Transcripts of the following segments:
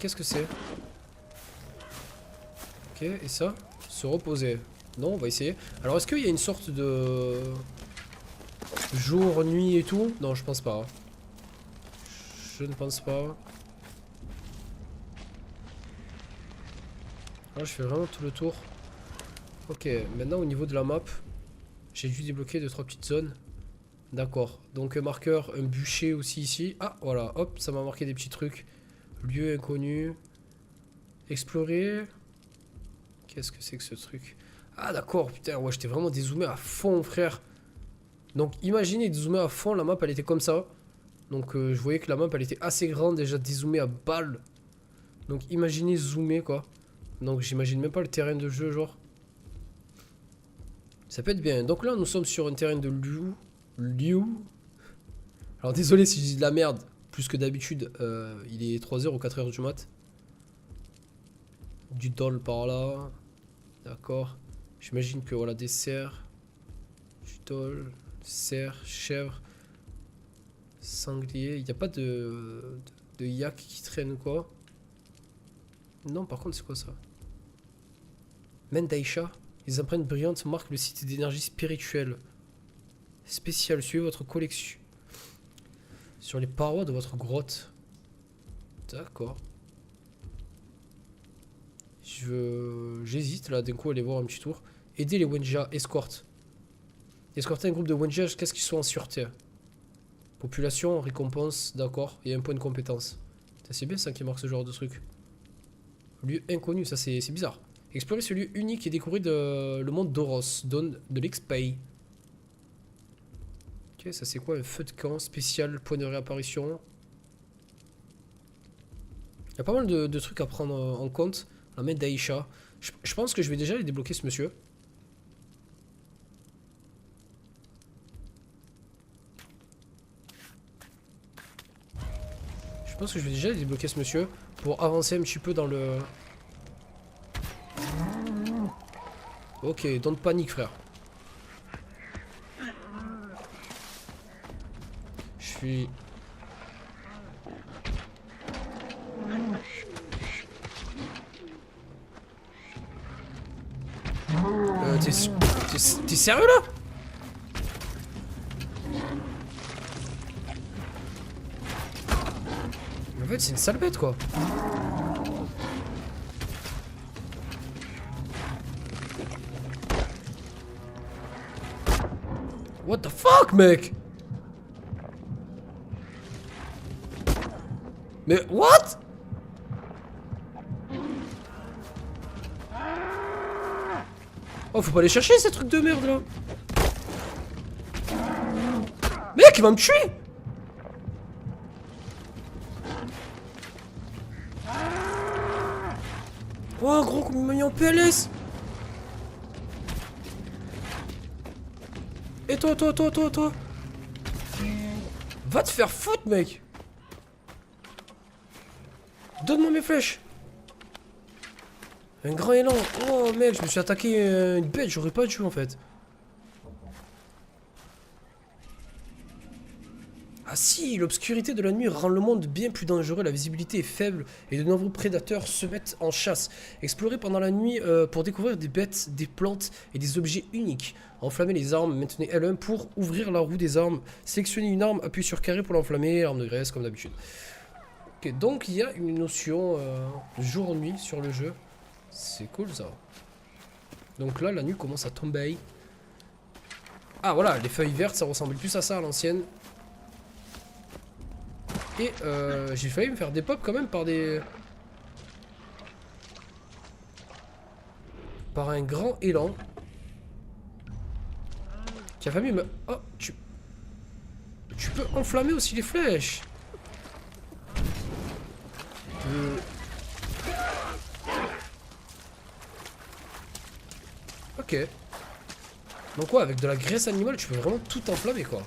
qu'est-ce que c'est? Ok, et ça? Se reposer. Non, on va essayer. Alors, est-ce qu'il y a une sorte de... jour, nuit et tout? Non, je pense pas. Je ne pense pas. Là, je fais vraiment tout le tour. Ok, maintenant au niveau de la map, j'ai dû débloquer 2-3 petites zones. D'accord. Donc marqueur, un bûcher aussi ici. Ah, voilà, hop, ça m'a marqué des petits trucs. Lieu inconnu. Explorer. Qu'est-ce que c'est que ce truc? Ah, d'accord, putain, ouais, j'étais vraiment dézoomé à fond, frère. Donc imaginez dézoomer à fond, la map elle était comme ça. Donc je voyais que la map elle était assez grande, déjà dézoomé à balle. Donc imaginez zoomer quoi. Donc j'imagine même pas le terrain de jeu, genre. Ça peut être bien. Donc là, nous sommes sur un terrain de Liu. Alors désolé si je dis de la merde. Plus que d'habitude, il est 3h ou 4h du mat. Du dol par là. D'accord. J'imagine que voilà, des cerfs. Du dol, cerfs, chèvres, sanglier. Il n'y a pas de yak qui traîne ou quoi. Non, par contre, c'est quoi ça? Mendaisha. Les empreintes brillantes marquent le site d'énergie spirituelle. Spécial, suivez votre collection. Sur les parois de votre grotte. D'accord. J'hésite là d'un coup à aller voir un petit tour. Aider les Wenja, escorte. Escorter un groupe de Wenja jusqu'à ce qu'ils soient en sûreté. Population, récompense, d'accord. Et un point de compétence. C'est bien ça qui marque ce genre de truc. Lieu inconnu, ça c'est bizarre. Explorer ce lieu unique et découvrir le monde d'Oros. Donne de l'XP. Ok, ça c'est quoi? Un feu de camp spécial, point de réapparition. Il y a pas mal de trucs à prendre en compte. La main d'Aïcha. Je pense que je vais déjà aller débloquer ce monsieur. Je pense que je vais déjà aller débloquer ce monsieur pour avancer un petit peu dans le... Ok, don't panique frère. Je suis... T'es sérieux là? En fait c'est une sale bête quoi. What the fuck mec? Mais what? Oh faut pas les chercher ces trucs de merde là. Mec il va me tuer. Oh gros comme il m'a mis en PLS. Et toi. Va te faire foutre mec. Donne-moi mes flèches. Un grand élan. Oh mec, je me suis attaqué une bête, j'aurais pas dû en fait. Ah si, l'obscurité de la nuit rend le monde bien plus dangereux, la visibilité est faible et de nombreux prédateurs se mettent en chasse. Explorez pendant la nuit pour découvrir des bêtes, des plantes et des objets uniques. Enflammez les armes, maintenez L1 pour ouvrir la roue des armes. Sélectionnez une arme, appuyez sur carré pour l'enflammer, arme de graisse comme d'habitude. Ok, donc il y a une notion jour-nuit sur le jeu. C'est cool ça. Donc là, la nuit commence à tomber. Ah voilà, les feuilles vertes, ça ressemble plus à ça à l'ancienne. Et j'ai failli me faire des pops quand même par des... Par un grand élan. Qui a failli me... Oh, tu peux enflammer aussi les flèches. Ok. Donc ouais, avec de la graisse animale, tu peux vraiment tout enflammer quoi.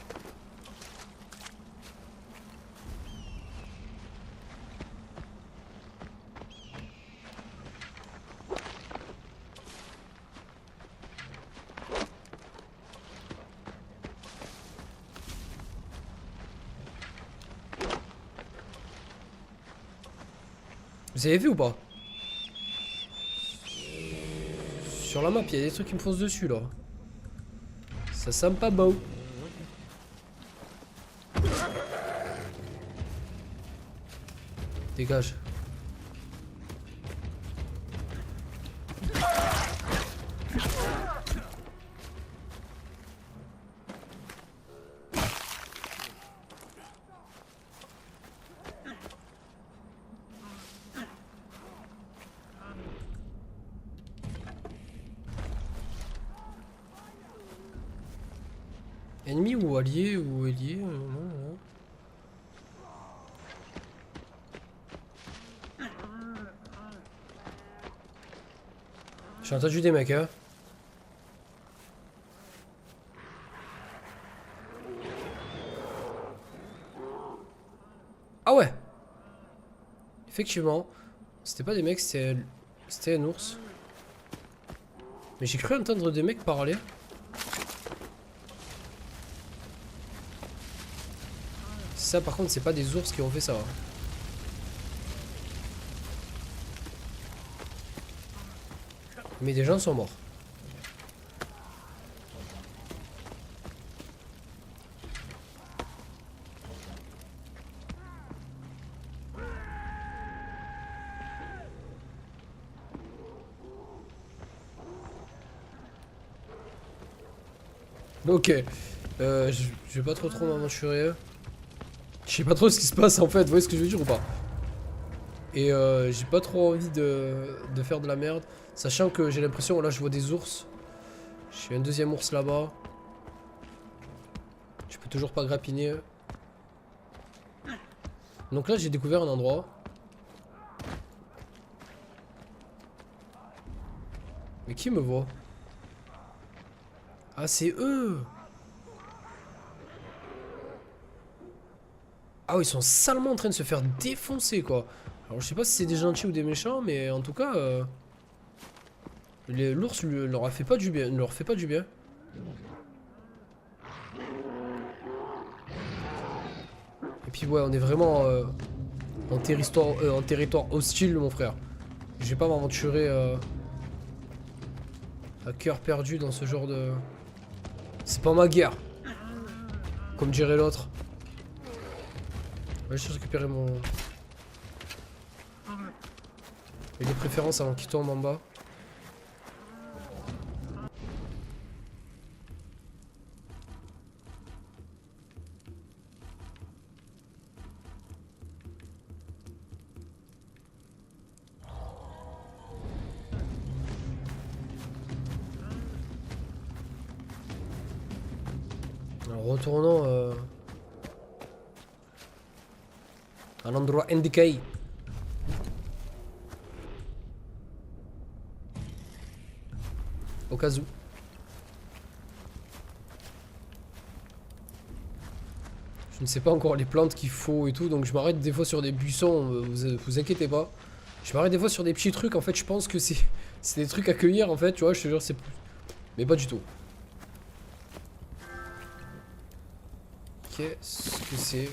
Vous avez vu ou pas? Sur la map, il y a des trucs qui me foncent dessus là. Ça sent pas beau. Dégage. Ennemi ou allié ou allié non. J'ai entendu des mecs, hein. Ah ouais. Effectivement. C'était pas des mecs, c'était un ours. Mais j'ai cru entendre des mecs parler. Ça par contre c'est pas des ours qui ont fait ça. Mais des gens sont morts. Ok. Je vais pas trop m'aventurer. Je sais pas trop ce qui se passe en fait, vous voyez ce que je veux dire ou pas? Et j'ai pas trop envie de faire de la merde. Sachant que j'ai l'impression, là je vois des ours. J'ai un deuxième ours là-bas. Je peux toujours pas grappiner. Donc là j'ai découvert un endroit. Mais qui me voit? Ah c'est eux! Ah oui, ils sont salement en train de se faire défoncer quoi. Alors je sais pas si c'est des gentils ou des méchants, mais en tout cas l'ours leur fait pas du bien, ne leur fait pas du bien. Et puis ouais, on est vraiment en territoire hostile mon frère. Je vais pas m'aventurer à cœur perdu dans ce genre de... C'est pas ma guerre. Comme dirait l'autre. Ouais, je vais récupérer mon... Et les préférences avant qu'il tombe en bas. Alors retournons à l'endroit indiqué. Au cas où. Je ne sais pas encore les plantes qu'il faut et tout, donc je m'arrête des fois sur des buissons, vous inquiétez pas. Je m'arrête des fois sur des petits trucs, en fait je pense que c'est des trucs à cueillir en fait, tu vois, je te jure c'est... Mais pas du tout. Qu'est-ce que c'est?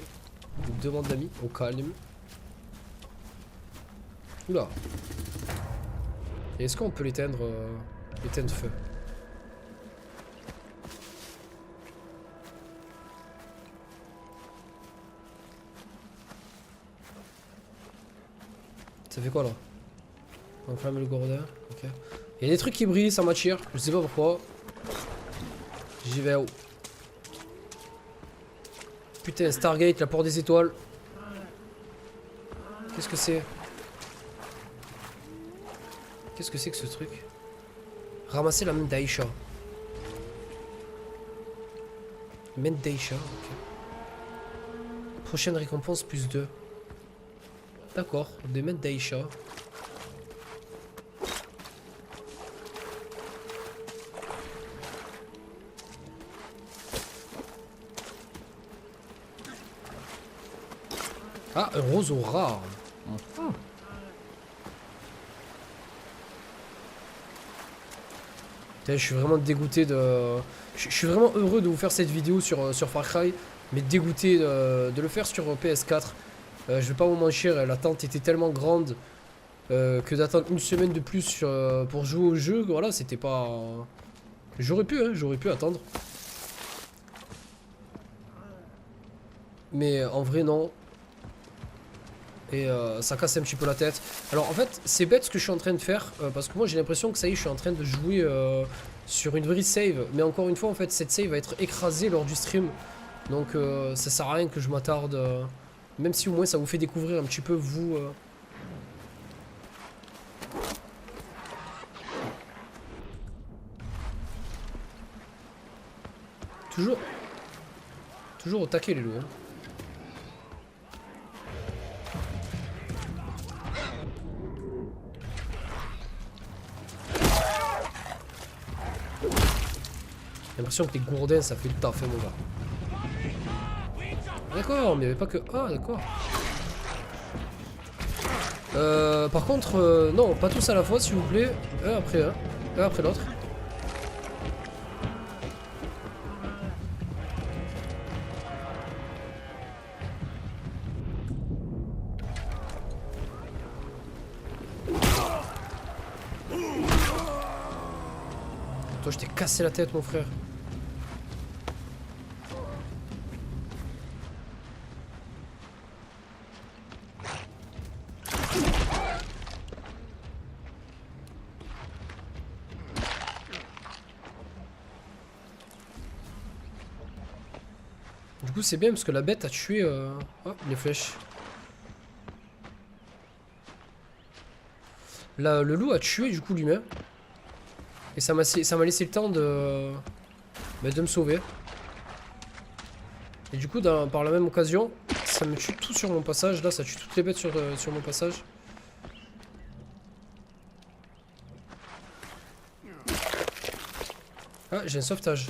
Une demande d'amis, au calme. Oula. Et est-ce qu'on peut l'éteindre feu? Ça fait quoi là? On enflamme le gourdin, ok. Il y a des trucs qui brillent, ça m'attire, je sais pas pourquoi. J'y vais haut. Putain, Stargate, la porte des étoiles. Qu'est-ce que c'est? Qu'est-ce que c'est que ce truc? Ramasser la main d'Aïcha. Main d'Aïcha, ok. Prochaine récompense plus 2. D'accord, des mains d'Aïcha. Ah, un roseau rare. Putain, je suis vraiment dégoûté de... Je suis vraiment heureux de vous faire cette vidéo sur Far Cry, mais dégoûté de le faire sur PS4. Je vais pas vous mentir, l'attente était tellement grande que d'attendre une semaine de plus pour jouer au jeu. Voilà, c'était pas... J'aurais pu attendre. Mais en vrai, non. Et ça casse un petit peu la tête. Alors en fait, c'est bête ce que je suis en train de faire. Parce que moi, j'ai l'impression que ça y est, je suis en train de jouer sur une vraie save. Mais encore une fois, en fait, cette save va être écrasée lors du stream. Donc ça sert à rien que je m'attarde. Même si au moins ça vous fait découvrir un petit peu vous... Toujours au taquet les loups. Hein. J'ai l'impression que les gourdins ça fait le taf, hein, mon gars. D'accord, mais il n'y avait pas que... Ah, d'accord. Par contre, non, pas tous à la fois, s'il vous plaît. Un après un. Un après l'autre. Toi, je t'ai cassé la tête, mon frère. Du coup, c'est bien parce que la bête a tué oh, les flèches. Là, le loup a tué du coup lui-même. Et ça m'a laissé le temps de me sauver. Et du coup, par la même occasion, ça me tue tout sur mon passage. Là, ça tue toutes les bêtes sur mon passage. Ah, j'ai un sauvetage.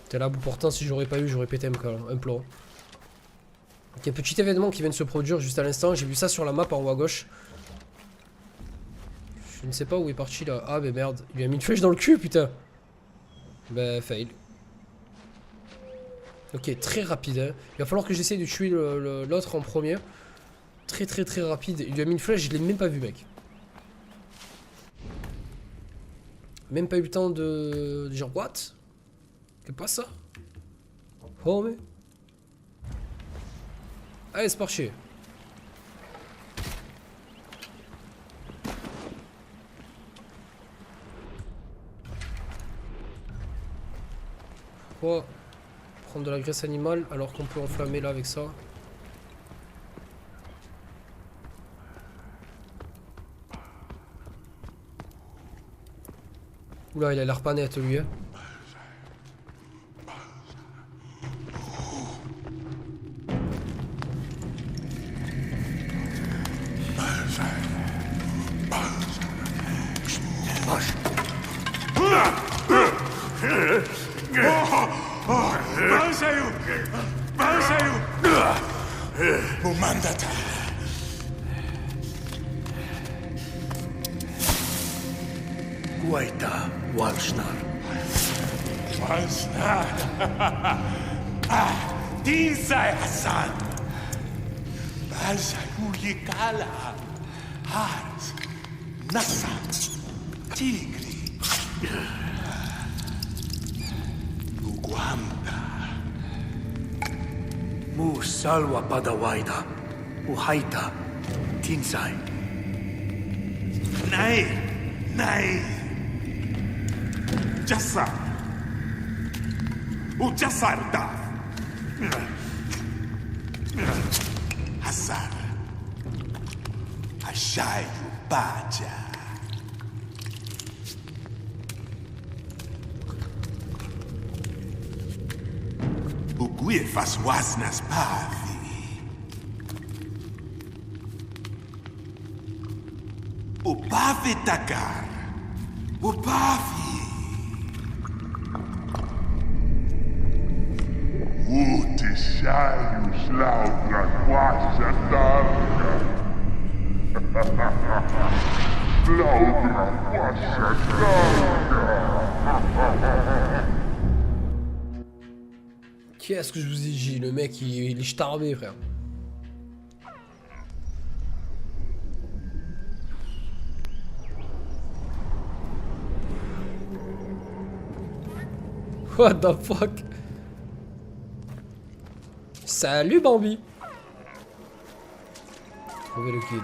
T'es là, pourtant, si j'aurais pas eu, j'aurais pété un plomb. Il y a un petit événement qui vient de se produire juste à l'instant. J'ai vu ça sur la map en haut à gauche. Je ne sais pas où est parti là. Ah, mais merde. Il lui a mis une flèche dans le cul, putain. Bah, fail. Ok, très rapide. Hein. Il va falloir que j'essaye de tuer l'autre en premier. Très rapide. Il lui a mis une flèche, je l'ai même pas vu, mec. Même pas eu le temps de dire what? C'est pas ça? Oh, mais. Allez, c'est parti. Pourquoi prendre de la graisse animale alors qu'on peut enflammer là avec ça? Oula, il a l'air pas net lui. Hein. Guaita Walshnar. Walshnar. Tinsai Hassan. Balsai Uyekala. Hars. Nassa. Tigri. Uguamda. Mu Salwa Padawaida. Uhaita. Tinsai. Nay. Jassar. O Jassar da. Hassan. Ashai Baja. O Guefas Wasnas Pavi. O Pavi Takar. O Pavi. Utishaios laudra quasha darga. Qu'est-ce que je vous ai dit? Le mec, il est starbé, frère. What the fuck? Salut Bambi. Trouvez le kit.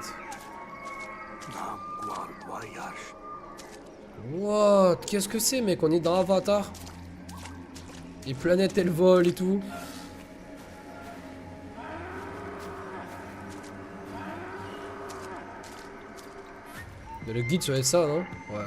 What? Qu'est-ce que c'est, mec? On est dans Avatar. Les planètes, elles volent et tout. Mais le guide serait ça, non? Ouais.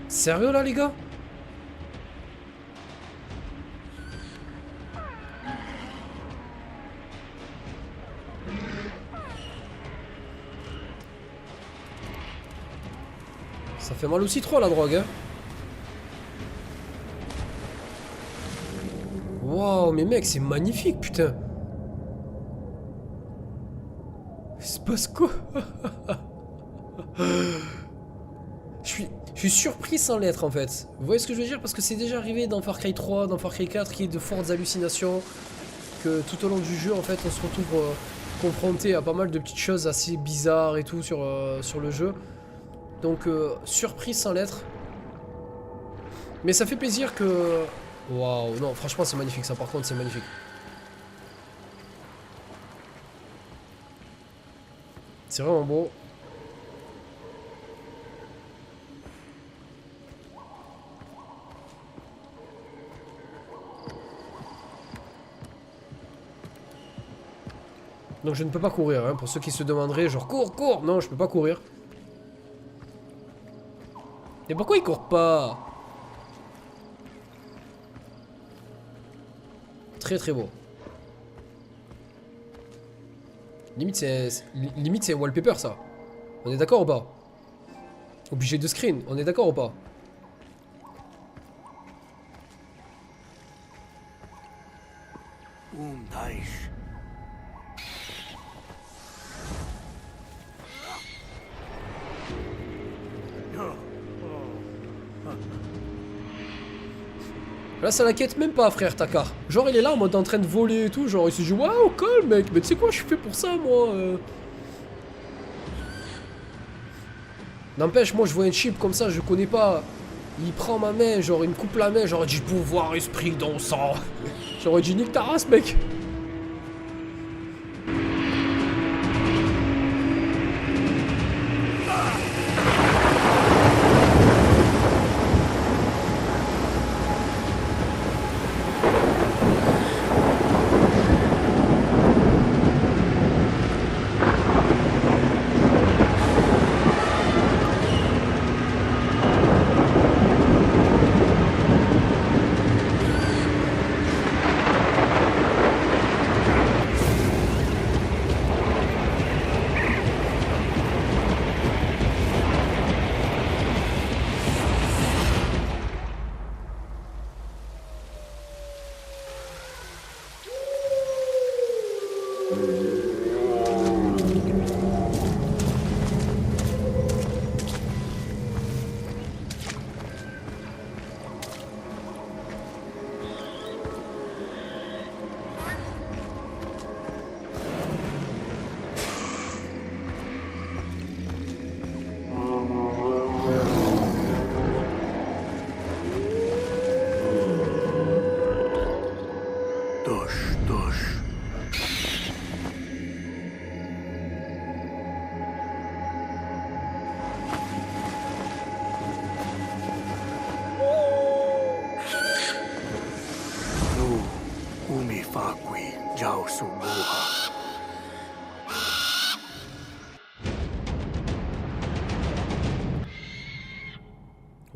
Sérieux là les gars? Ça fait mal aussi trop la drogue hein. Waouh mais mec c'est magnifique putain. Il se passe quoi? Je suis surpris sans l'être en fait. Vous voyez ce que je veux dire? Parce que c'est déjà arrivé dans Far Cry 3, dans Far Cry 4, qu'il y ait de fortes hallucinations. Que tout au long du jeu en fait on se retrouve confronté à pas mal de petites choses assez bizarres et tout sur le jeu. Donc surpris sans l'être. Mais ça fait plaisir que... Waouh, non franchement c'est magnifique ça par contre c'est magnifique. C'est vraiment beau. Donc je ne peux pas courir, hein, pour ceux qui se demanderaient, genre cours, cours. Non, je peux pas courir. Et pourquoi il court pas? Très très beau. Limite c'est un wallpaper ça. On est d'accord ou pas? Obligé de screen, on est d'accord ou pas? Là ça l'inquiète même pas frère Takar. Genre il est là en mode en train de voler et tout. Genre il se dit waouh calme mec. Mais tu sais quoi je suis fait pour ça moi N'empêche moi je vois un chip comme ça je connais pas. Il prend ma main genre il me coupe la main. J'aurais dit pouvoir esprit dans sang. J'aurais dit nique ta race mec.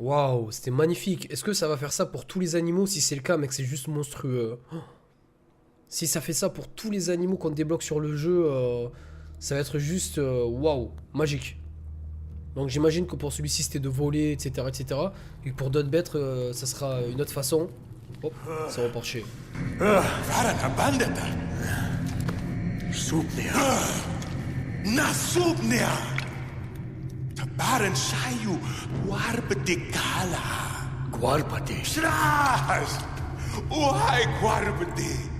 Waouh, c'était magnifique. Est-ce que ça va faire ça pour tous les animaux? Si c'est le cas, mec, c'est juste monstrueux. Oh. Si ça fait ça pour tous les animaux qu'on débloque sur le jeu, ça va être juste waouh, magique. Donc j'imagine que pour celui-ci c'était de voler, etc., etc. Et que pour d'autres bêtes, ça sera une autre façon. Hop, ça repart chez. Farana bandeta. Supnia. Nasubnia. Tabaran sayu warbedikala. Guarpati. Sras. Uhai guarbedi.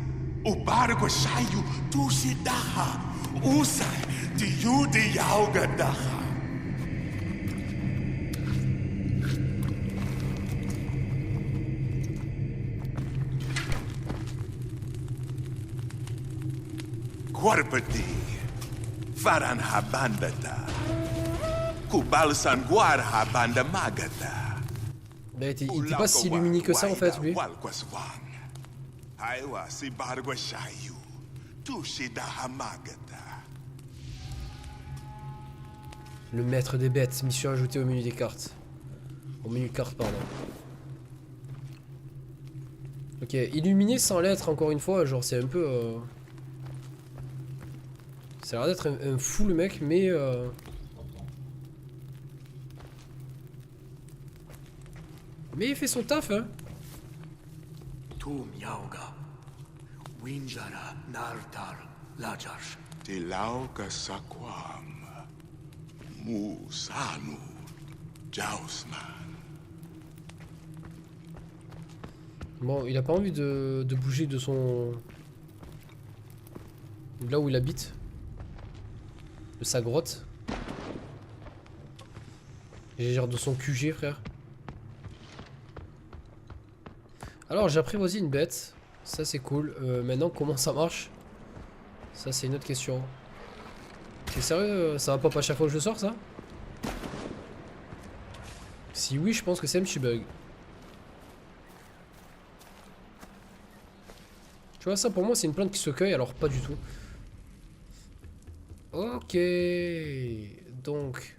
Ubargo sayu tu sidaha. Usai diyu diyaugadaha. Guarbedi. Faran habandata. Kubalsan guar habanda magata. Bah, il était pas si illuminé que ça en fait, lui. Le maître des bêtes, mission ajoutée au menu des cartes. Au menu cartes, pardon. Ok, illuminé sans l'être, encore une fois, genre c'est un peu... Ça a l'air d'être un fou le mec, mais... Mais il fait son taf, hein. Tu miauga. Winjara nartar lajarsh. Tilauka sakwam. Musanu. Jausman. Bon, il a pas envie de bouger de son... Là où il habite. De sa grotte. J'ai genre de son QG, frère. Alors, j'ai apprivoisé une bête. Ça, c'est cool. Maintenant, comment ça marche? Ça, c'est une autre question. C'est sérieux? Ça va pas à chaque fois que je sors, ça? Si oui, je pense que c'est un petit bug. Tu vois, ça, pour moi, c'est une plante qui se cueille. Alors, pas du tout. Ok. Donc...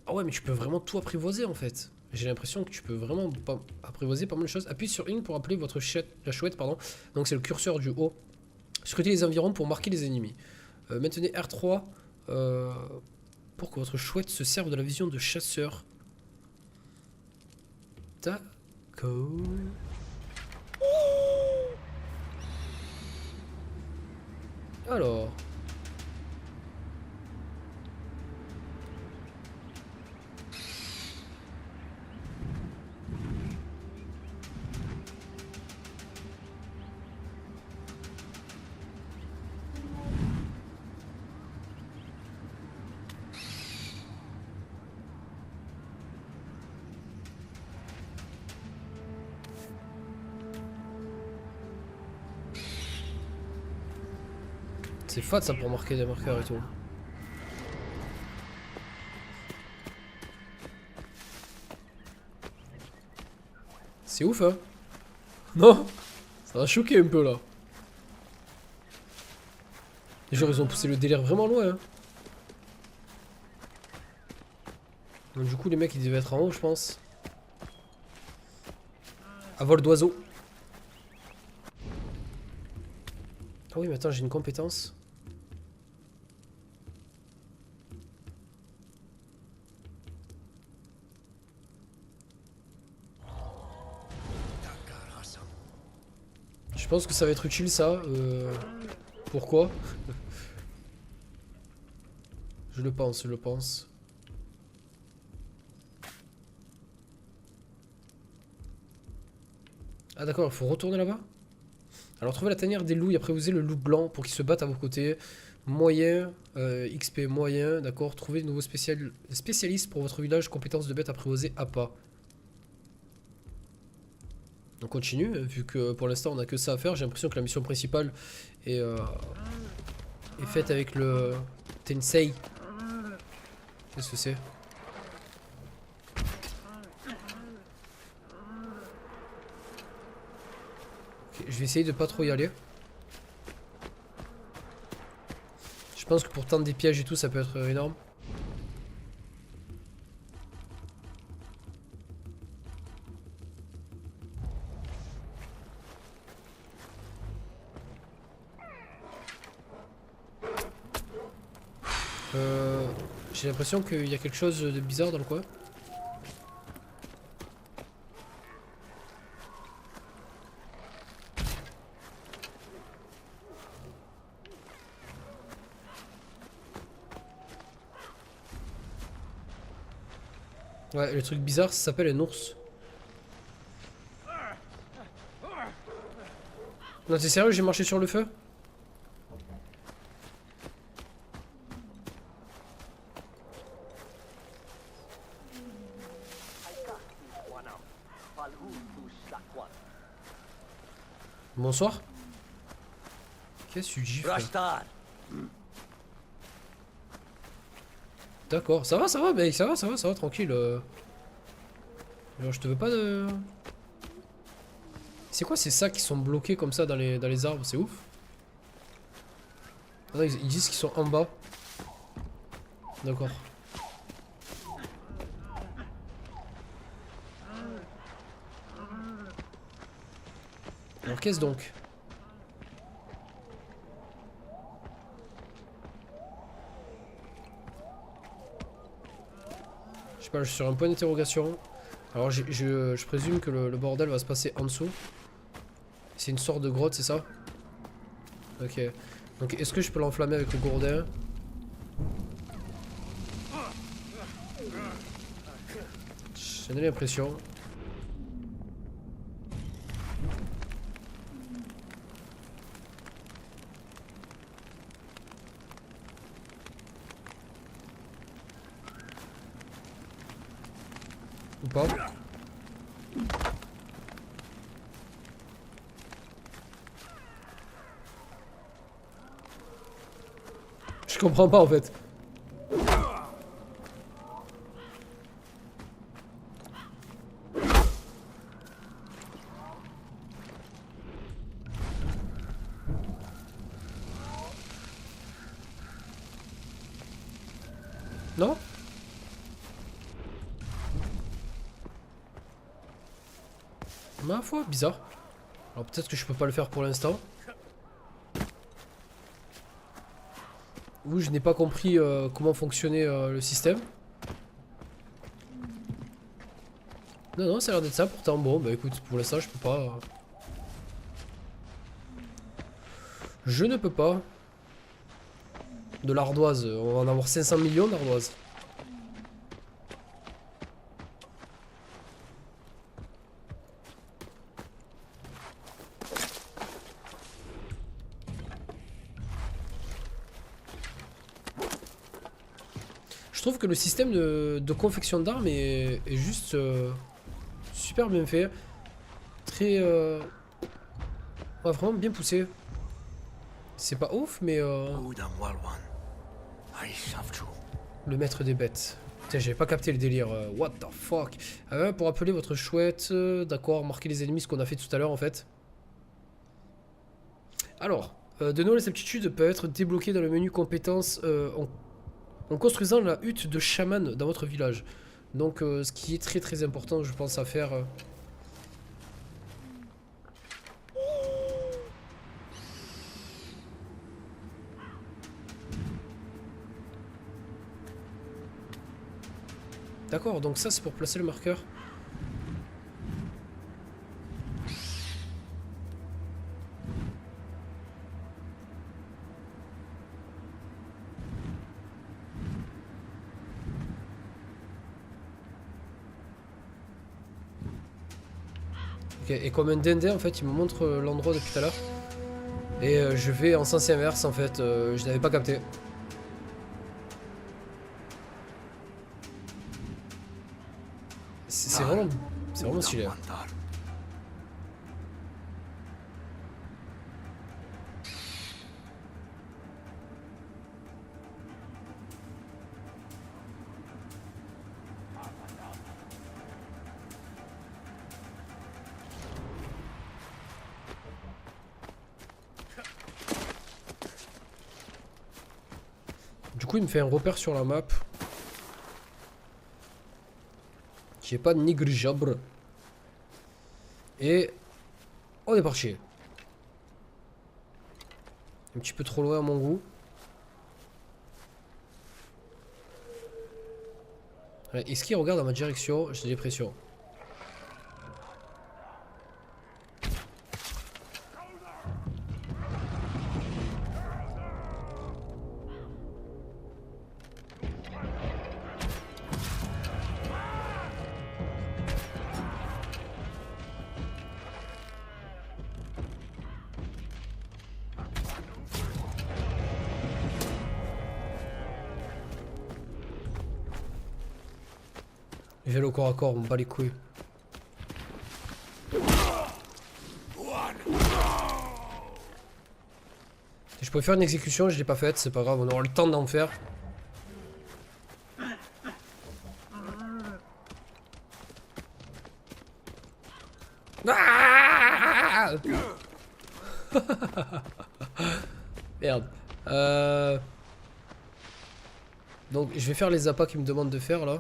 Ah ouais, mais tu peux vraiment tout apprivoiser en fait. J'ai l'impression que tu peux vraiment apprivoiser pas mal de choses. Appuyez sur IN pour appeler votre la chouette, pardon. Donc c'est le curseur du haut. Scrutez les environs pour marquer les ennemis. Maintenez R3 pour que votre chouette se serve de la vision de chasseur. D'accord. Alors... C'est fat ça pour marquer des marqueurs et tout. C'est ouf hein. Non? Ça m'a choqué un peu là. Les gens ils ont poussé le délire vraiment loin hein. Donc du coup les mecs ils devaient être en haut je pense. À vol d'oiseau. Ah oui mais attends j'ai une compétence. Je pense que ça va être utile ça. Pourquoi? Je le pense, je le pense. Ah d'accord, il faut retourner là-bas. Alors trouvez la tanière des loups et apprivoisez le loup blanc pour qu'il se batte à vos côtés. Moyen, XP moyen, d'accord. Trouvez de nouveaux spécialistes pour votre village, compétences de bêtes apprivoisées à pas. On continue, vu que pour l'instant on a que ça à faire. J'ai l'impression que la mission principale est faite avec le Tensei. Qu'est-ce que c'est? Okay, je vais essayer de pas trop y aller. Je pense que pour tendre des pièges et tout ça peut être énorme. J'ai l'impression qu'il y a quelque chose de bizarre dans le coin. Ouais, le truc bizarre, ça s'appelle un ours. Non, t'es sérieux, j'ai marché sur le feu? Bonsoir. Qu'est-ce que tu gifles? D'accord, ça va, mec, ça va, tranquille. Alors, je te veux pas de... C'est quoi ces sacs qui sont bloqués comme ça dans les arbres? C'est ouf. Attends, ils disent qu'ils sont en bas. D'accord. Alors qu'est-ce donc? Je sais pas, je suis sur un point d'interrogation. Alors je présume que le bordel va se passer en dessous. C'est une sorte de grotte, c'est ça? Ok. Donc est-ce que je peux l'enflammer avec le gourdin? J'en ai l'impression. Ou pas? Je comprends pas en fait. Non? Ma foi, bizarre. Alors peut-être que je peux pas le faire pour l'instant. Ou je n'ai pas compris comment fonctionnait le système. Non, non, ça a l'air d'être ça pourtant. Bon, bah écoute, pour l'instant, je peux pas. Je ne peux pas. De l'ardoise. On va en avoir 500 millions d'ardoises. Je trouve que le système de confection d'armes est juste super bien fait. Très... ouais, vraiment bien poussé. C'est pas ouf, mais... le maître des bêtes. Putain, j'avais pas capté le délire. What the fuck. Pour appeler votre chouette. D'accord, marquer les ennemis, ce qu'on a fait tout à l'heure en fait. Alors, de nouvelles aptitudes peuvent être débloquées dans le menu compétences en construisant la hutte de chaman dans votre village. Donc, ce qui est très très important, je pense, à faire... D'accord, donc ça c'est pour placer le marqueur. Ok, et comme un dindé en fait, il me montre l'endroit depuis tout à l'heure. Et je vais en sens inverse en fait, je n'avais pas capté. C'est vraiment stylé. Du coup, il me fait un repère sur la map qui est pas négligeable. Et on est parti. Un petit peu trop loin à mon goût. Ouais, est-ce qu'il regarde dans ma direction? J'ai des pressions. Je vais aller au corps à corps, on me bat les couilles. Je pourrais faire une exécution, je l'ai pas faite, c'est pas grave, on aura le temps d'en faire. Ah Merde. Donc je vais faire les appâts qu'il me demande de faire là.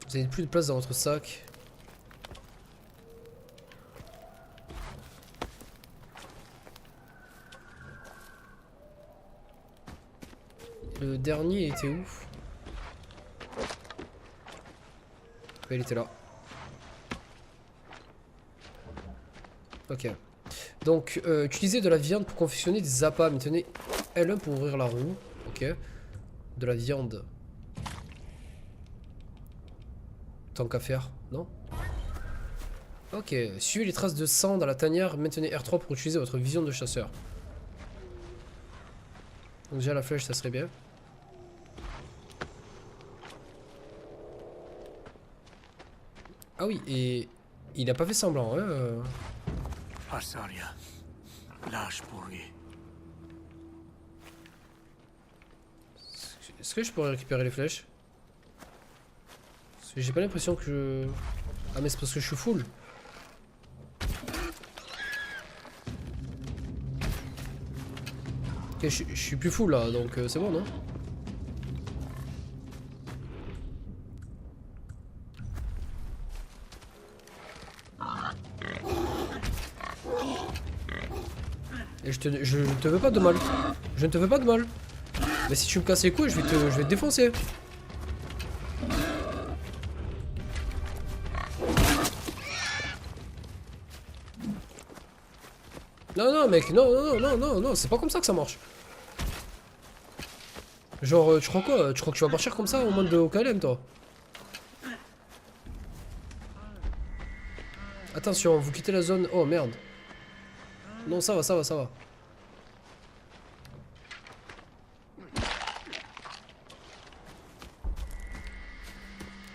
Vous avez plus de place dans votre sac. Le dernier était où? Il était là. Ok. Donc, utiliser de la viande pour confectionner des appâts. Maintenez L1 pour ouvrir la roue. Ok. De la viande. Tant qu'à faire, non? Ok. Suivez les traces de sang dans la tanière. Maintenez R3 pour utiliser votre vision de chasseur. Donc déjà la flèche, ça serait bien. Ah oui, et il a pas fait semblant, hein. Arsaria, lâche pour lui. Est-ce que je pourrais récupérer les flèches? Parce que j'ai pas l'impression que je... Ah mais c'est parce que je suis full. Ok, je suis plus full là, donc c'est bon, non? Et je ne te veux pas de mal. Je ne te veux pas de mal. Mais si tu me casses les couilles, je vais te défoncer. Non, non, mec, non, non, non, non, non, c'est pas comme ça que ça marche. Genre, tu crois quoi? Tu crois que tu vas partir comme ça au monde de OKLM, toi? Attention, vous quittez la zone. Oh merde. Non, ça va, ça va, ça va.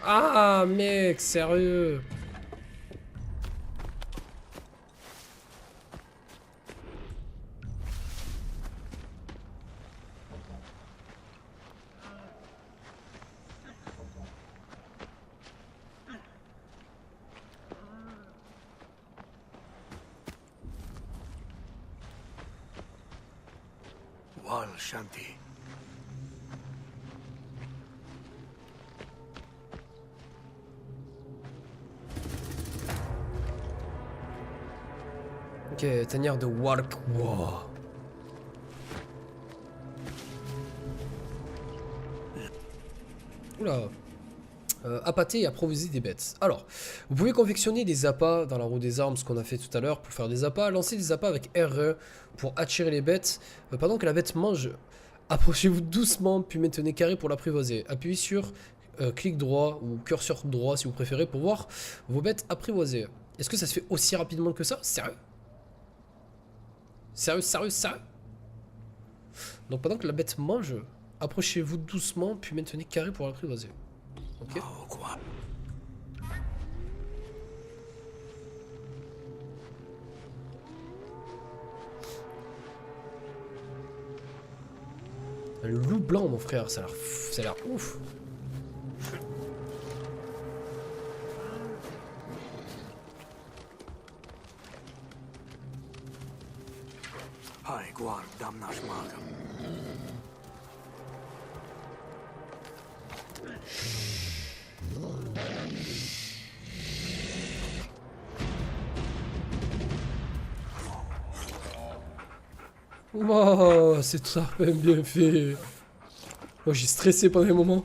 Ah, mec, sérieux. Wal Shanti. Ok, tanière de Wark. Wow. Oula. Appâter et approvisionner des bêtes. Alors, vous pouvez confectionner des appâts dans la roue des armes, ce qu'on a fait tout à l'heure pour faire des appâts. Lancez des appâts avec R1 pour attirer les bêtes. Pendant que la bête mange, approchez-vous doucement, puis maintenez carré pour l'apprivoiser. Appuyez sur clic droit ou curseur droit si vous préférez pour voir vos bêtes apprivoisées. Est-ce que ça se fait aussi rapidement que ça? Sérieux? Sérieux, sérieux, sérieux? Donc pendant que la bête mange, approchez-vous doucement, puis maintenez carré pour l'apprivoiser. Ok. Oh, quoi? Un loup blanc, mon frère, ça a l'air ouf. Hai, guard, damnaș magam. Oh, c'est ça, bien fait. Oh, j'ai stressé pendant un moment.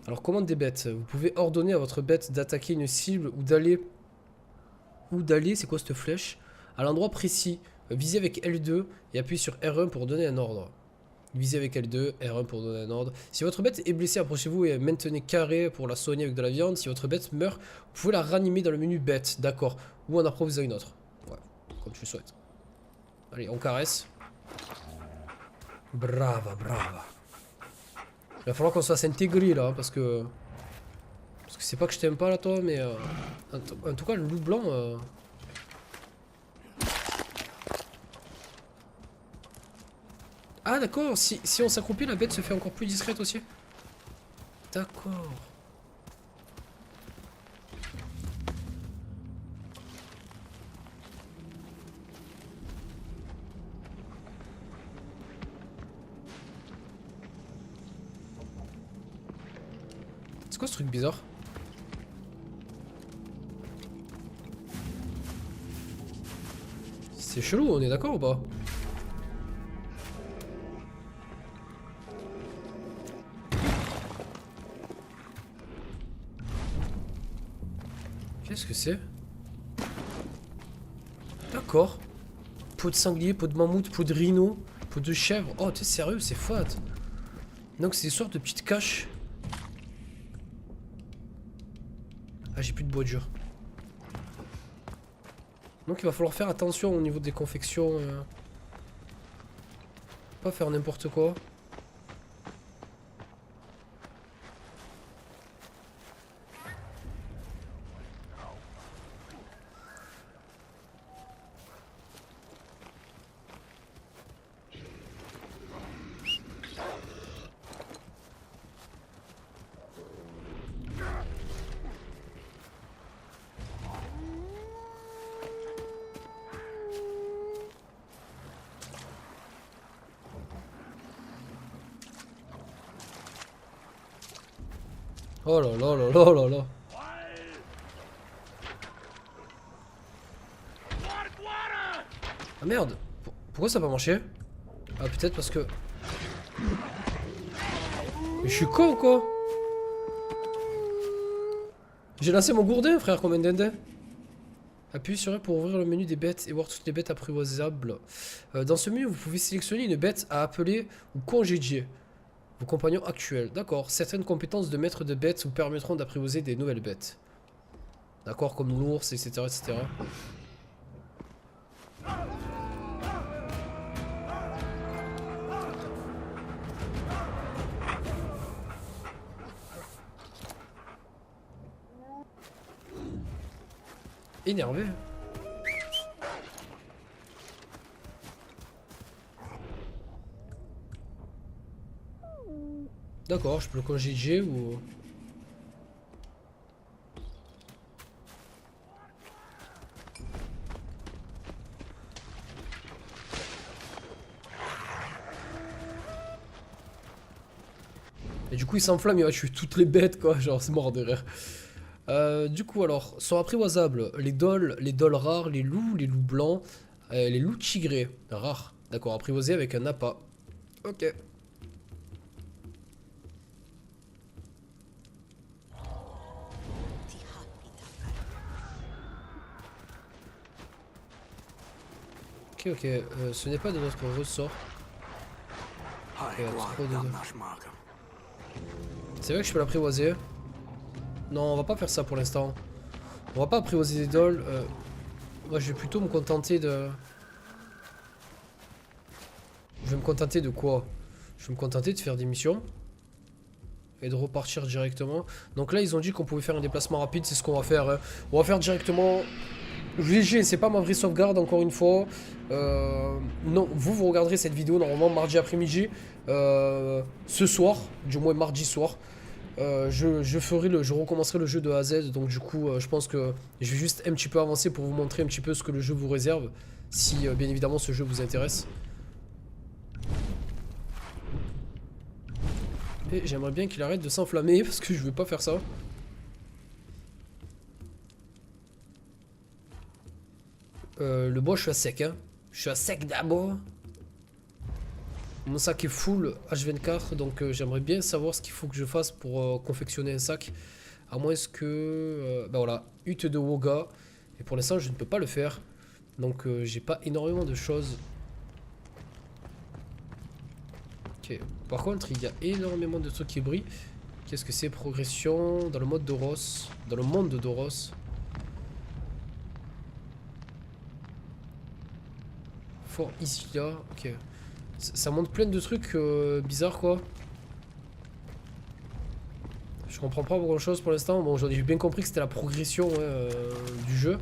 Alors, commande des bêtes. Vous pouvez ordonner à votre bête d'attaquer une cible ou d'aller... c'est quoi cette flèche? À l'endroit précis. Visez avec L2 et appuyez sur R1 pour donner un ordre. Visez avec L2, R1 pour donner un ordre. Si votre bête est blessée, approchez-vous et maintenez carré pour la soigner avec de la viande. Si votre bête meurt, vous pouvez la ranimer dans le menu bête, d'accord. Ou en improviser une autre. Ouais, comme tu le souhaites. Allez, on caresse. Brava, brava. Il va falloir qu'on se fasse intégrer là, parce que... Parce que c'est pas que je t'aime pas là, toi, mais... En tout cas, le loup blanc... Ah d'accord, si on s'accroupit, la bête se fait encore plus discrète aussi. D'accord. C'est quoi ce truc bizarre? C'est chelou, on est d'accord ou pas? Qu'est-ce que c'est? D'accord. Peau de sanglier, peau de mammouth, peau de rhino, peau de chèvre. Oh, t'es sérieux, c'est fat. Donc c'est des sortes de petites caches. Ah, j'ai plus de bois dur. Donc il va falloir faire attention au niveau des confections. Pas faire n'importe quoi. Oh là là là là là là. Ah merde. Pourquoi ça a pas marché? Ah peut-être parce que... Mais je suis con ou quoi? J'ai lancé mon gourdin frère comme un dindin. Appuyez sur R pour ouvrir le menu des bêtes et voir toutes les bêtes apprivoisables. Dans ce menu vous pouvez sélectionner une bête à appeler ou congédier. Vos compagnons actuels. D'accord. Certaines compétences de maître de bêtes vous permettront d'apprivoiser des nouvelles bêtes. D'accord, comme l'ours, etc. etc. Énervé. D'accord, je peux le congédier ou... Et du coup il s'enflamme, il va tuer toutes les bêtes quoi, genre c'est mort de rire. Du coup alors, sont apprivoisables les dolls rares, les loups blancs, les loups tigrés, rares. D'accord, apprivoisés avec un appât. Ok. Ok, ce n'est pas de notre ressort. C'est vrai que je peux l'apprivoiser. Non, on va pas faire ça pour l'instant. On va pas apprivoiser des dolls. Moi, je vais plutôt me contenter de... Je vais me contenter de quoi? Je vais me contenter de faire des missions. Et de repartir directement. Donc là, ils ont dit qu'on pouvait faire un déplacement rapide. C'est ce qu'on va faire. Hein. On va faire directement... GG, c'est pas ma vraie sauvegarde encore une fois. Non, vous regarderez cette vidéo normalement mardi après-midi. Ce soir, du moins mardi soir. Je recommencerai le jeu de A à Z. Donc du coup, je pense que je vais juste un petit peu avancer pour vous montrer un petit peu ce que le jeu vous réserve. Si bien évidemment ce jeu vous intéresse. Et j'aimerais bien qu'il arrête de s'enflammer parce que je veux pas faire ça. Le bois, je suis à sec, hein. Je suis à sec d'abord. Mon sac est full H24, donc j'aimerais bien savoir ce qu'il faut que je fasse pour confectionner un sac. À moins que... ben voilà, hutte de Woga. Et pour l'instant, je ne peux pas le faire. Donc j'ai pas énormément de choses. Ok. Par contre, il y a énormément de trucs qui brillent. Qu'est-ce que c'est? Progression dans le mode d'Oros. Dans le monde d'Oros. Fort ici là. Ok. Ça montre plein de trucs bizarres quoi. Je comprends pas grand chose pour l'instant. Bon, j'ai bien compris que c'était la progression du jeu.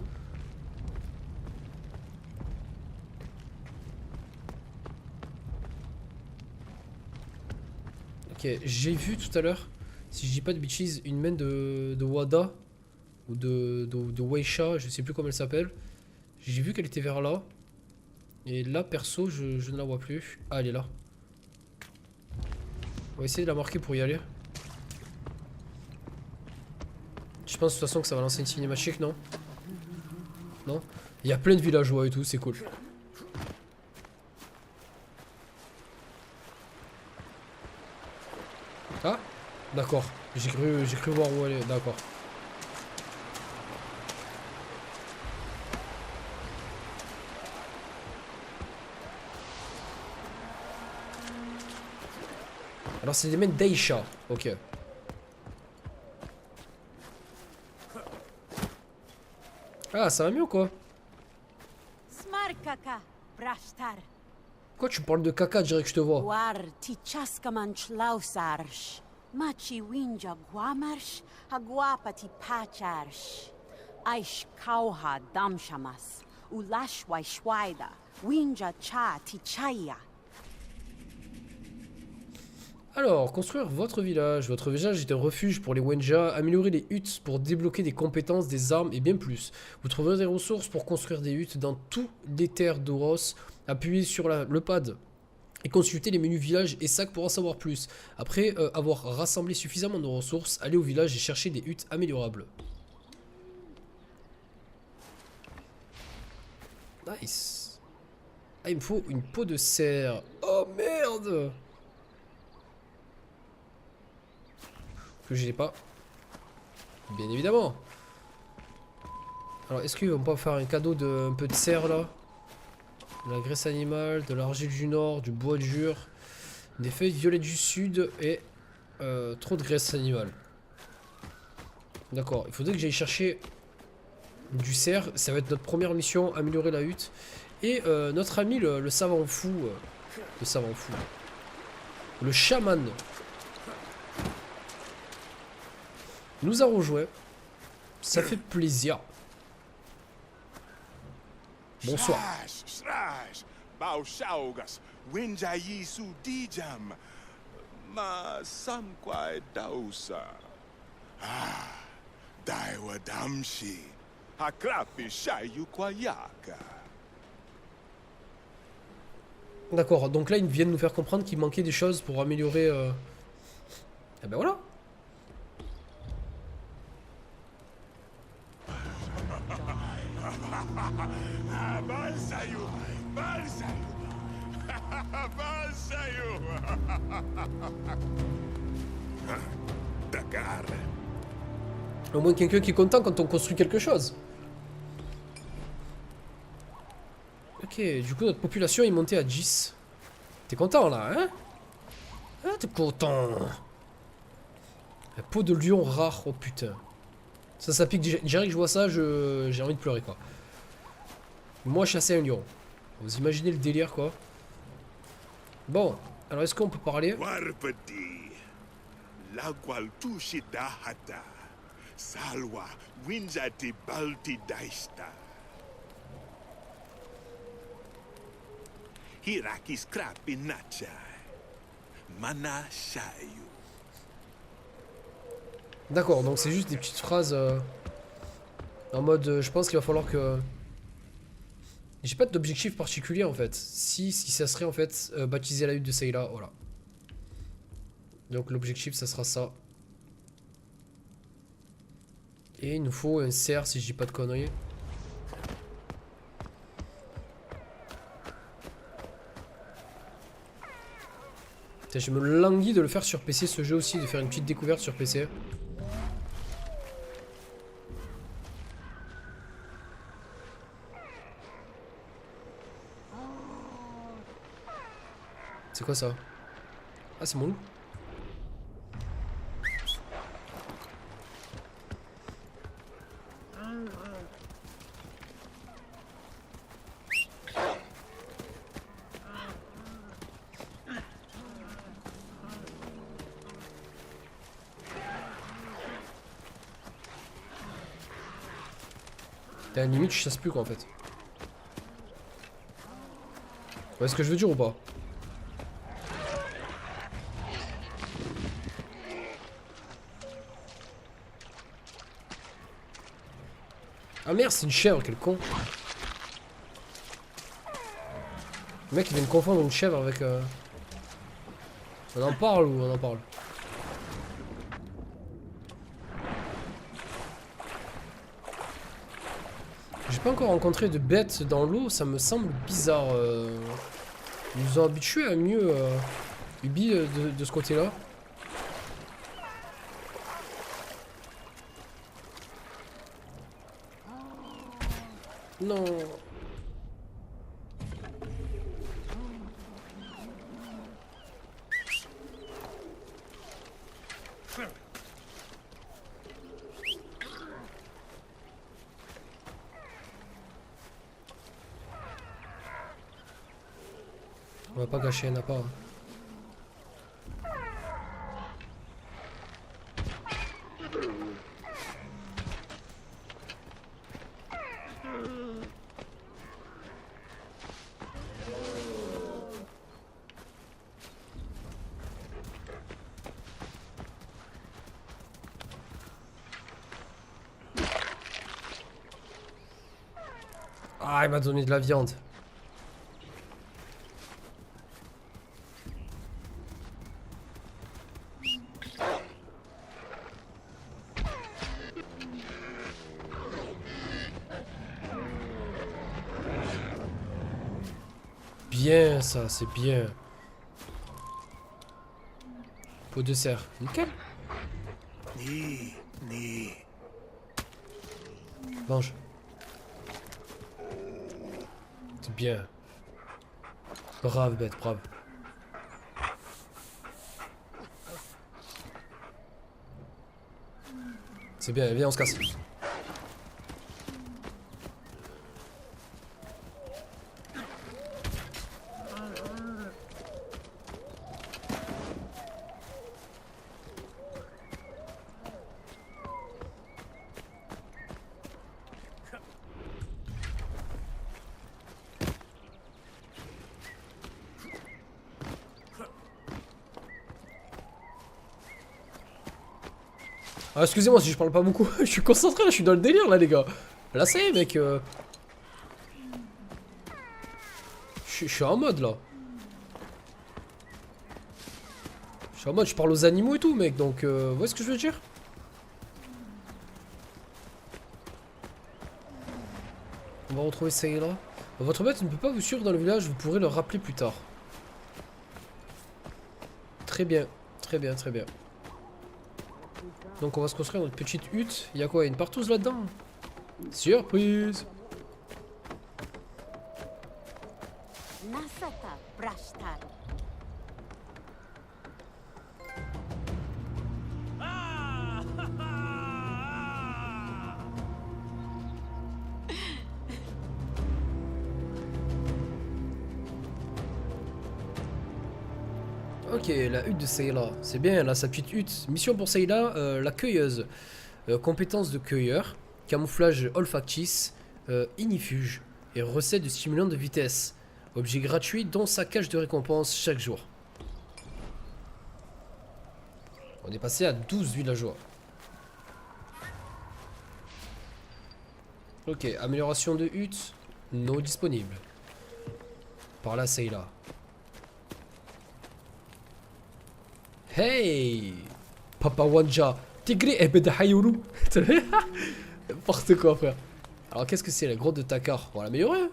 Ok, j'ai vu tout à l'heure, si je dis pas de bêtises, une main de Wada ou de Weisha, je sais plus comment elle s'appelle. J'ai vu qu'elle était vers là. Et là, perso, je ne la vois plus. Ah, elle est là. On va essayer de la marquer pour y aller. Je pense de toute façon que ça va lancer une cinématique, non? Non? Il y a plein de villageois et tout, c'est cool. Ah, d'accord. J'ai cru voir où elle est. D'accord. Alors c'est des mecs d'Aisha. Ok. Ah, ça va mieux ou quoi? Smarkaka, Brashtar. Pourquoi tu parles de caca, direct que je te vois? War tichaskamanch lausarsh. Machi winja guamarsh, aguapati pacharsh. Aish kauha damshamas. Ulashwai shwaida. Winja cha tichaya. Alors, construire votre village. Votre village est un refuge pour les Wenja, améliorer les huttes pour débloquer des compétences, des armes et bien plus. Vous trouverez des ressources pour construire des huttes dans tous les terres d'Oros. Appuyez sur le pad et consultez les menus village et sac pour en savoir plus. Après avoir rassemblé suffisamment de ressources, allez au village et cherchez des huttes améliorables. Nice. Ah, il me faut une peau de cerf. Oh merde! Que je n'ai pas. Bien évidemment. Alors, est-ce qu'ils vont pas faire un cadeau de un peu de cerf là? De la graisse animale, de l'argile du nord, du bois de jure, des feuilles violettes du sud et trop de graisse animale. D'accord, il faudrait que j'aille chercher du cerf. Ça va être notre première mission, améliorer la hutte. Et notre ami le savant fou. Le savant fou. Le chaman. Nous a rejoint. Ça fait plaisir. Bonsoir. Srash, Baushaugas, Winjayisu Dijam, Ma Samquai Dausa. Ah, Daiwa Damshi, Hakrapi Shayu Kwayaka. D'accord, donc là ils viennent nous faire comprendre qu'il manquait des choses pour améliorer... Eh ben voilà. Balsayu, Balsayu, Balsayu. Dakar. Au moins quelqu'un qui est content quand on construit quelque chose. Ok, du coup notre population est montée à 10. T'es content là, hein? Ah, t'es content. La peau de lion rare, oh putain. Ça pique, direct que je vois ça, j'ai envie de pleurer quoi. Moi chasser un lion. Vous imaginez le délire quoi. Bon, alors est-ce qu'on peut parler? Warpati, Lagwal Tushida Hata, Salwa, Winzati Balti Daista. Hiraki Scrappy Nacha, Mana Shayu. D'accord, donc c'est juste des petites phrases en mode je pense qu'il va falloir que... J'ai pas d'objectif particulier en fait. Si ça serait en fait baptiser la hutte de Sayla, voilà. Donc l'objectif ça sera ça. Et il nous faut un cerf si je dis pas de conneries. Putain, je me languis de le faire sur PC ce jeu aussi, de faire une petite découverte sur PC. C'est quoi ça? Ah, c'est mon loup. À la limite, je chasse plus quoi en fait. Vous voyez ce que je veux dire ou pas? Ah merde, c'est une chèvre, quel con. Le mec il vient de confondre une chèvre avec... On en parle ou on en parle? J'ai pas encore rencontré de bêtes dans l'eau, ça me semble bizarre. Ils nous ont habitués à mieux Ubi de ce côté-là. Non. On va pas gâcher un appât. Ah, il m'a donné de la viande. Bien ça, c'est bien. Peau de cerf, nickel. Ni, ni. Mange. C'est bien. Brave bête, brave. C'est bien, viens on se casse. Ah, excusez-moi si je parle pas beaucoup, je suis concentré là, je suis dans le délire là les gars. Là ça y est mec. Je suis en mode là. Je suis en mode, je parle aux animaux et tout mec, donc vous voyez ce que je veux dire? On va retrouver Sayla. Votre bête ne peut pas vous suivre dans le village, vous pourrez le rappeler plus tard. Très bien, très bien, très bien. Donc on va se construire notre petite hutte. Il y a quoi? Il y a une partouze là-dedans? Surprise! Nasata Brashtar. Ok, la hutte de Sayla. C'est bien, elle a sa petite hutte. Mission pour Sayla, la cueilleuse. Compétence de cueilleur. Camouflage olfactis. Inifuge. Et recette de stimulant de vitesse. Objet gratuit dont sa cache de récompense chaque jour. On est passé à 12 villageois. Ok, amélioration de hutte. Non disponible. Par là, Sayla. Hey Papa Wanja Tigri Ebeda Hayuru. N'importe quoi frère. Alors qu'est-ce que c'est la grotte de Takar? On va l'améliorer.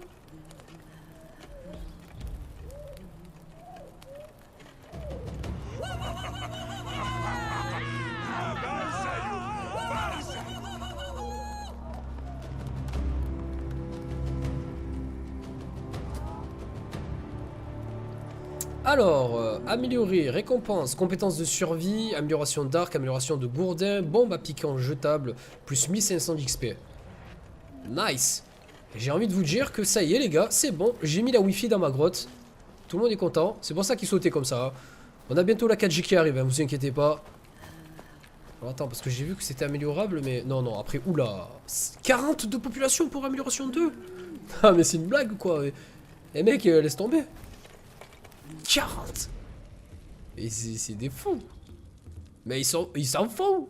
Alors, améliorer, récompense, compétences de survie, amélioration d'arc, amélioration de gourdin, bombe à piquant jetable, plus 1500 d'XP. Nice. J'ai envie de vous dire que ça y est les gars, c'est bon, j'ai mis la wifi dans ma grotte. Tout le monde est content, c'est pour ça qu'il sautait comme ça. On a bientôt la 4G qui arrive, hein, vous inquiétez pas. Alors attends, parce que j'ai vu que c'était améliorable, mais... Non, non, après, oula, 40 de population pour amélioration 2. Ah mais c'est une blague ou quoi? Eh mec, laisse tomber. 40. Et c'est des fous. Mais ils s'en foutent.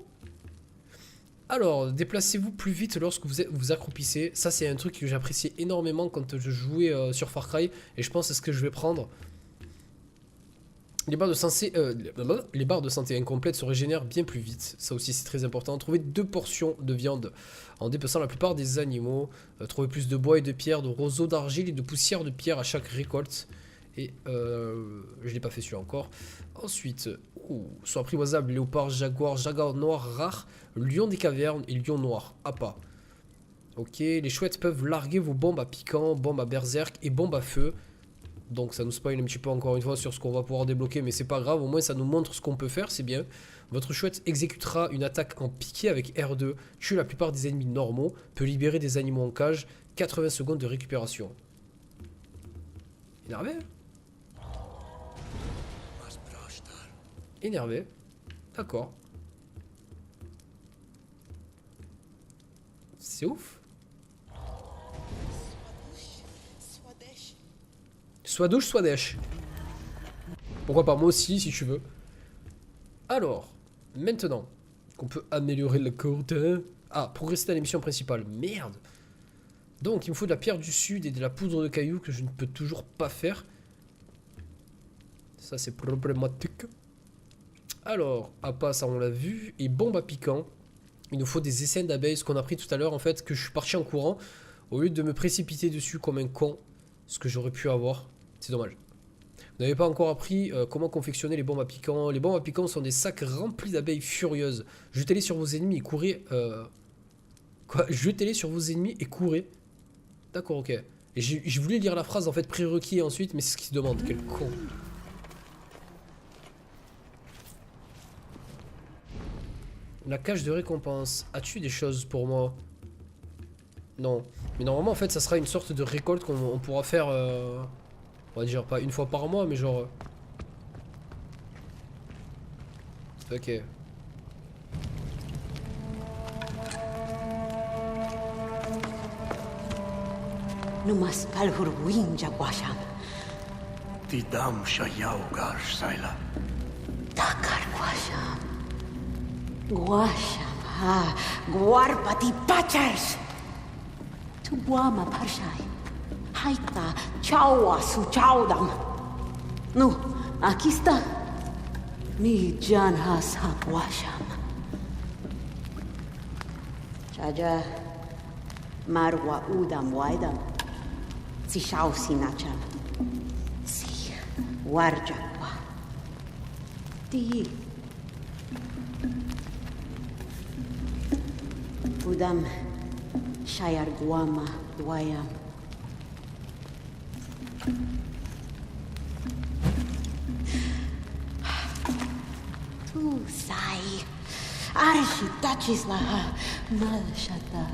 Alors, déplacez-vous plus vite lorsque vous accroupissez. Ça, c'est un truc que j'appréciais énormément quand je jouais sur Far Cry. Et je pense que c'est ce que je vais prendre. Les barres de santé incomplètes se régénèrent bien plus vite. Ça aussi, c'est très important. Trouver 2 portions de viande en dépeçant la plupart des animaux. Trouver plus de bois et de pierre, de roseaux d'argile et de poussière de pierre à chaque récolte. Et je l'ai pas fait celui-là encore. Ensuite, sont apprivoisables léopard, jaguar noir rare, lion des cavernes et lion noir. Appât. Ok, les chouettes peuvent larguer vos bombes à piquant, bombes à berserk et bombes à feu. Donc ça nous spoil un petit peu encore une fois sur ce qu'on va pouvoir débloquer, mais c'est pas grave, au moins ça nous montre ce qu'on peut faire, c'est bien. Votre chouette exécutera une attaque en piqué avec R2, tue la plupart des ennemis normaux, peut libérer des animaux en cage, 80 secondes de récupération. Énervé? Énervé. D'accord. C'est ouf. Soit douche, soit dèche. Pourquoi pas moi aussi, si tu veux. Alors, maintenant qu'on peut améliorer le code. Ah, progresser dans la mission principale. Merde. Donc, il me faut de la pierre du sud et de la poudre de cailloux que je ne peux toujours pas faire. Ça, c'est problématique. Alors, appât, ça on l'a vu. Et bombe à piquant. Il nous faut des essaims d'abeilles, ce qu'on a pris tout à l'heure, en fait, que je suis parti en courant. Au lieu de me précipiter dessus comme un con. Ce que j'aurais pu avoir. C'est dommage. Vous n'avez pas encore appris comment confectionner les bombes à piquant. Les bombes à piquant sont des sacs remplis d'abeilles furieuses. Jetez-les sur vos ennemis et courez. Quoi? Jetez-les sur vos ennemis et courez. D'accord, ok. Et j'ai voulu lire la phrase en fait prérequis ensuite, mais c'est ce qui se demande. Quel con. La cage de récompense. As-tu des choses pour moi? Non. Mais normalement, en fait, ça sera une sorte de récolte qu'on pourra faire... On va dire pas une fois par mois, mais genre... Ok. Numas kalhurwin jaguasham. Tidam Shayaugar Saila. Takar guasham. Guasham ha. Guarpati pachars. Tuguama parshai. Haita chawa su chaudam. Nu, aquí está. Mi janhas ha guasham. Chaja. Marwa udam waidam. Si shau sinacham. Si warjakwa. Ti. Udam shayar guama dwayam. Tu sai. Arshi tachis laha. Malshata.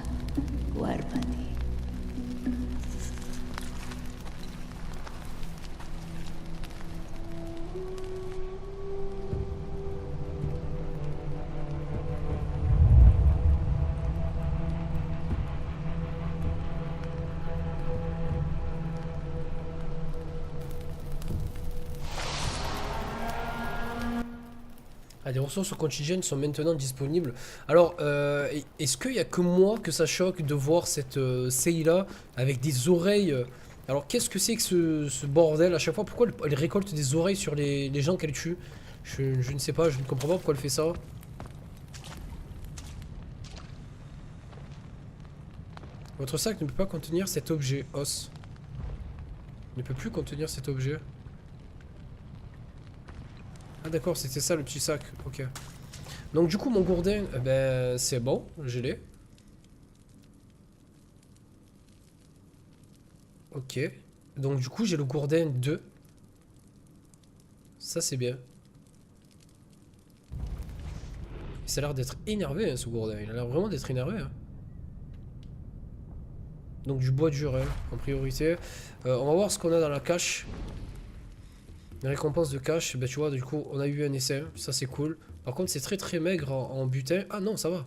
Guarpati. Ah, des ressources quotidiennes sont maintenant disponibles. Alors, est-ce qu'il n'y a que moi que ça choque de voir cette Seila avec des oreilles Alors, qu'est-ce que c'est que ce bordel à chaque fois? Pourquoi elle récolte des oreilles sur les gens qu'elle tue? Je ne sais pas, je ne comprends pas pourquoi elle fait ça. Votre sac ne peut pas contenir cet objet. Os. Ne peut plus contenir cet objet. Ah d'accord, c'était ça le petit sac, ok. Donc du coup mon gourdin, eh ben c'est bon, je l'ai. Ok. Donc du coup j'ai le gourdin 2. Ça c'est bien. Ça a l'air d'être énervé hein, ce gourdin. Il a l'air vraiment d'être énervé. Hein. Donc du bois dur hein, en priorité. On va voir ce qu'on a dans la cache. Une récompense de cache. Ben, tu vois du coup on a eu un essai. Ça c'est cool. Par contre c'est très maigre en butin. Ah non ça va.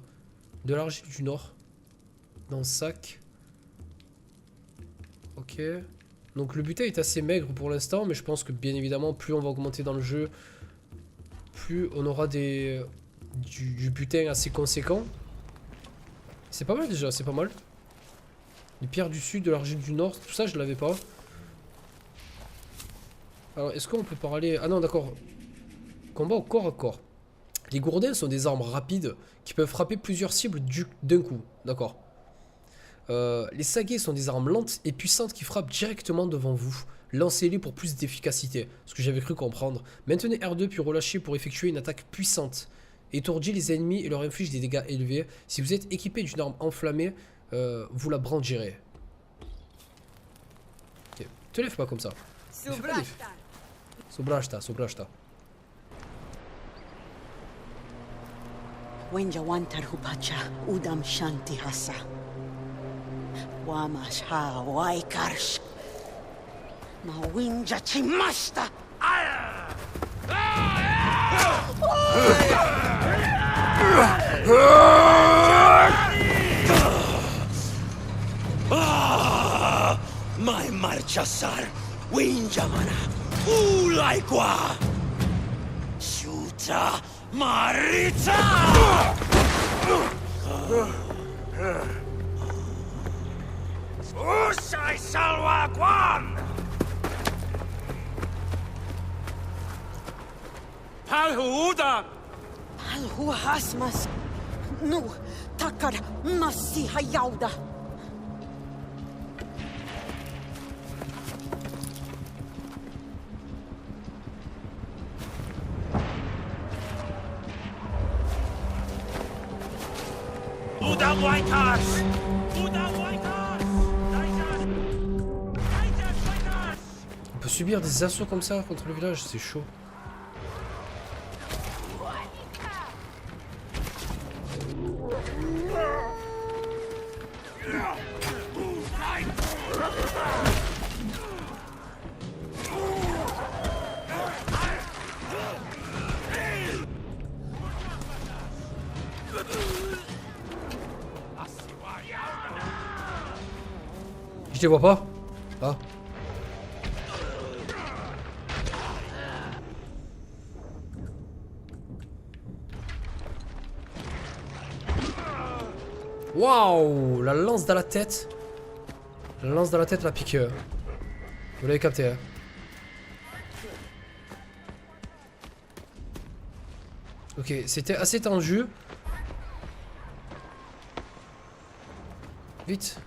De l'argile du nord. Dans le sac. Ok. Donc le butin est assez maigre pour l'instant. Mais je pense que bien évidemment plus on va augmenter dans le jeu. Plus on aura du butin assez conséquent. C'est pas mal déjà, c'est pas mal. Les pierres du sud, de l'argile du nord, tout ça je l'avais pas. Alors est-ce qu'on peut parler... Ah non d'accord. Combat au corps à corps. Les gourdins sont des armes rapides qui peuvent frapper plusieurs cibles d'un coup. D'accord. Les saguets sont des armes lentes et puissantes qui frappent directement devant vous. Lancez-les pour plus d'efficacité. Ce que j'avais cru comprendre. Maintenez R2 puis relâchez pour effectuer une attaque puissante. Étourdit les ennemis et leur inflige des dégâts élevés. Si vous êtes équipé d'une arme enflammée, vous la brandirez. Ok, te lève pas comme ça. Sobrashta. Wenja wantar hupacha udam shanti hasa. Wamas ha waikarsh. Ma winja chimashta. Mai marchasar, Winjamana, Ulaikwa, Shuta Marita! Usai Salwa Guam! Palhuda! Palhu hasmas. Nu takar massi hayauda. Uda Waikas! On peut subir des assauts comme ça contre le village, c'est chaud. Je les vois pas. Ah. Waouh, la lance dans la tête. La lance dans la tête, la pique. Vous l'avez capté, hein. Ok, c'était assez tendu. Vite.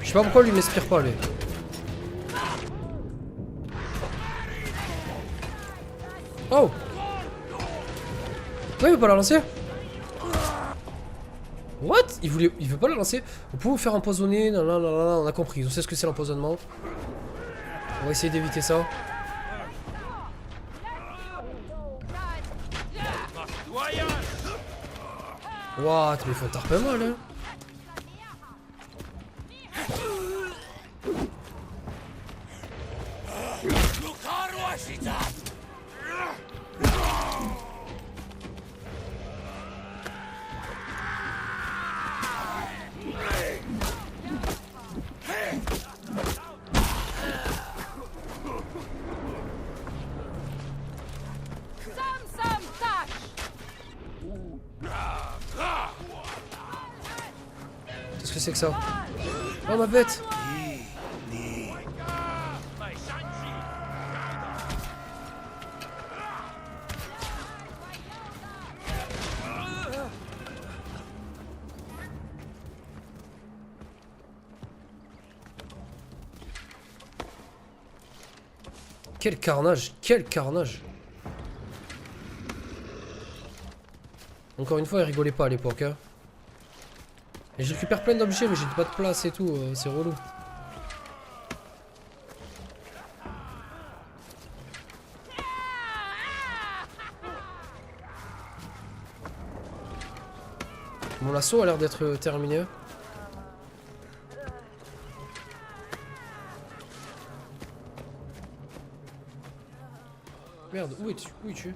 Je sais pas pourquoi lui m'inspire pas lui. Oh! Non, il veut pas la lancer? What? Il veut pas la lancer? Vous pouvez vous faire empoisonner, non, on a compris, on sait ce que c'est l'empoisonnement. On va essayer d'éviter ça. What? Mais il faut tarper mal hein. Qu'est-ce que c'est que ça? Oh ma bête! Quel carnage, quel carnage. Encore une fois, il rigolait pas à l'époque. Hein. Et je récupère plein d'objets, mais j'ai pas de place et tout. C'est relou. Mon lasso a l'air d'être terminé. Merde, où es-tu? Où es-tu?